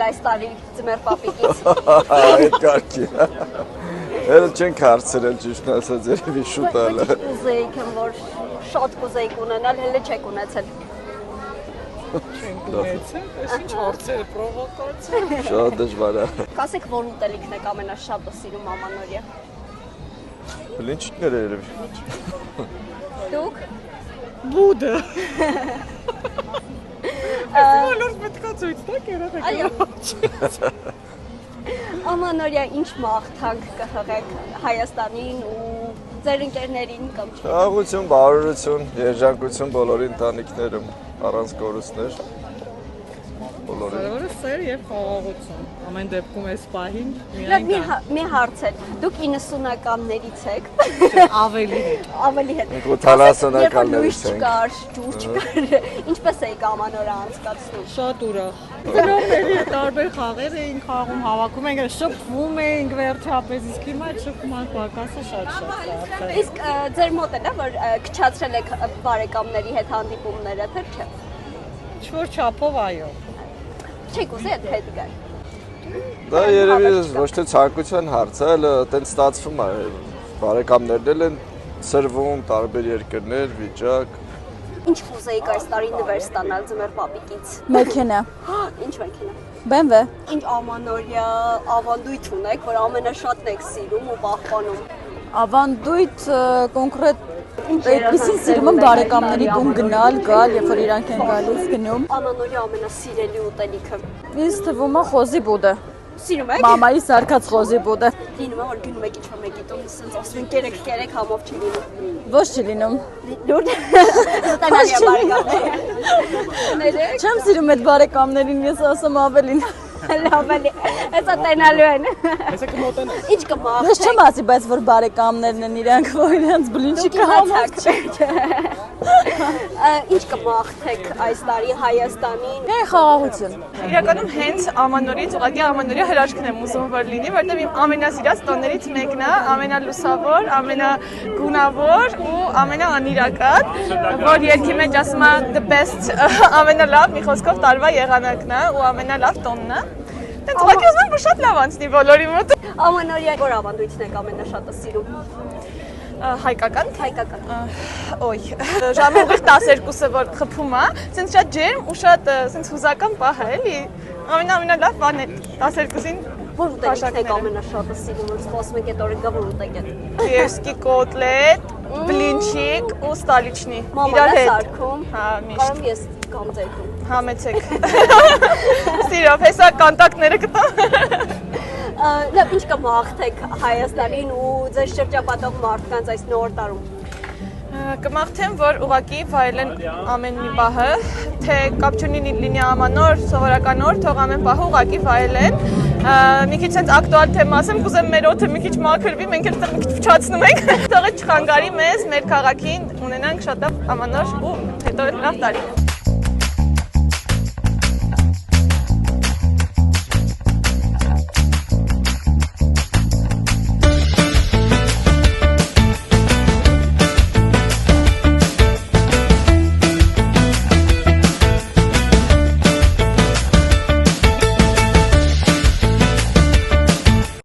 այս տարի ձմեռ պապիկից։ Այդ կարգի։ Էլ չենք հարցրել ճիշտ ասած երևի շուտ ալը։ Ուզեիք եմ որ շատ կուզեիք ունենալ, հələ չեք ունեցել։ Չենք ունեցել, այս ինչ հարցեր պրովոկացիա։ Շատ դժվար է։ Կասեք որ ուտելիքն եք ամենաշատը սիրում ամանորյա։ Բլինչիկներ երևի։ Դուք։ Բուդը։ Բոլորս պետք է ցույց տակ երեխեքին։ Ամանորյա ինչ մաղթանք կհղեք Հայաստանին ու ձեր ընկերներին կամ չէ։ Խաղաղություն, բարօրություն, երջանկություն բոլորի ընտանիքներում, առանց կորուստներ։ Բոլորին։ Բոլորը սեր եւ խաղաղություն։ Ամեն դեպքում այս պահին Լավ, միայն մի հարց է։ Դուք 90-ականներից եք։ ավելի հետ։ Ավելի հետ։ Մենք 80-ականներից ենք։ Կար, ջուր չկար։ Ինչպես էիք ամանորը անցկացնում։ Շատ ուրախ։ Ծնողների հետ տարբեր խաղեր էինք խաղում, հավաքում ենք, շփվում էինք վերջապես, իսկ հիմա այդ շփման պակասը շատ։ Իսկ ձեր մոտ է նա որ քչացրել եք բարեկամների հետ հանդիպումները, թե չէ։ Ինչ-որ չափով այո։ Չեք ուզի այդ հետ գալ։ Դա երևի ոչ թե ցանկության հարց է, այլ այտենց ստացվում է։ Բարեկամներն էլ են սրվում, տարբեր երկրներ, վիճակ։ Ինչ կուզեիք այս տարի նվեր ստանալ ձմեռ պապիկից։ Մեքենա, Ինչ մեքենա։ BMW, Ինչ ամանորյա ավանդույթ ունեք, որ ամենաշատն եք սիրում ու պահպանում։ ավանդույթ կոնկրետ այդպեսին սիրում եմ բարեկամների տուն գնալ, գալ, երբ որ իրանք են գալիս գնում։ Ամանորյա ամենասիրելի ուտելիքը։ Ինձ թվում է խոզի բուդը, Սիրում եք։ մամայի սարքած խոզի բուդը։ Լինում է որ գնում եք ինչ-որ մեկի տուն, ասենց ասում են կերեք համով չի լինում։ Ոչ չի լինում։ Լուրջ։ Ստանալի բարեկամներ։ Չեմ սիրում այդ բարեկամներին, ես ասում ավելին։ Լավ էլի, հեսա տենալու են։ Հեսա կմոտենանք։ Ինչ կմաղթեք։ Ես չեմ ասի, բայց որ բարեկամներն են իրանք, որ իրանց բլինչիկը համակ չի։ Ինչ կմաղթեք այս տարի Հայաստանին։ Խաղաղություն։ Իրականում հենց ամանորից ուղղակի ամանորյա հրաշքն եմ ուզում որ լինի, որտեղ իմ ամենասիրած տոներից մեկն է, ամենալուսավոր, ամենագունավոր ու ամենաանիրական, որ երկի մեջ ասում է the best, ամենալավ մի խոսքով տարվա եղանակն է ու ամենալավ տոնն է։ Դες ուղղակի ուզում եմ որ շատ լավ անցնի բոլորի մոտ։ Ամանորյա որ ավանդույթն եք ամենաշատը սիրում։ Հայկական Հայկական։ Ոյ, ժամը ուղիղ 12-ը որ խփում է, ցենց շատ ջերմ ու շատ ցենց հուզական պահ է, էլի։ Ամենալավ բանն է 12-ին Որ ուտելիքն եք ամենաշատը սիրում, որ խոսում եք այդ օրը որ ուտեք այդ։ Կիևսկի կոտլետ, բլինչիկ ու ստալիչնի։ Մաման է սարքում։ Հա, միշտ։ Կարամ ես կամ ձեր տուն։ Համեցեք։ Սիրով, հեսա կոնտակտները կտամ։ Լավ, ինչ կմաղթեք Հայաստանին ու ձեր շրջապատող մարդկանց այս նոր տարում։ Կմաղթեմ, որ ուղղակի վայելեն ամեն մի պահը, թե կապ չունի լինի ամանոր, սովորական օր, թող ամեն պահը ուղղակի վայելեն։ Մի քիչ sense ակտուալ թեմա ասեմ, կուզեմ մեր օդը մի քիչ մաքրվի, մենք էլ մի քիչ փչացնում ենք։ Թող չխանգարի մեզ, մեր քաղաքին ունենանք շատ լավ ամանոր ու հետո լավ տարի։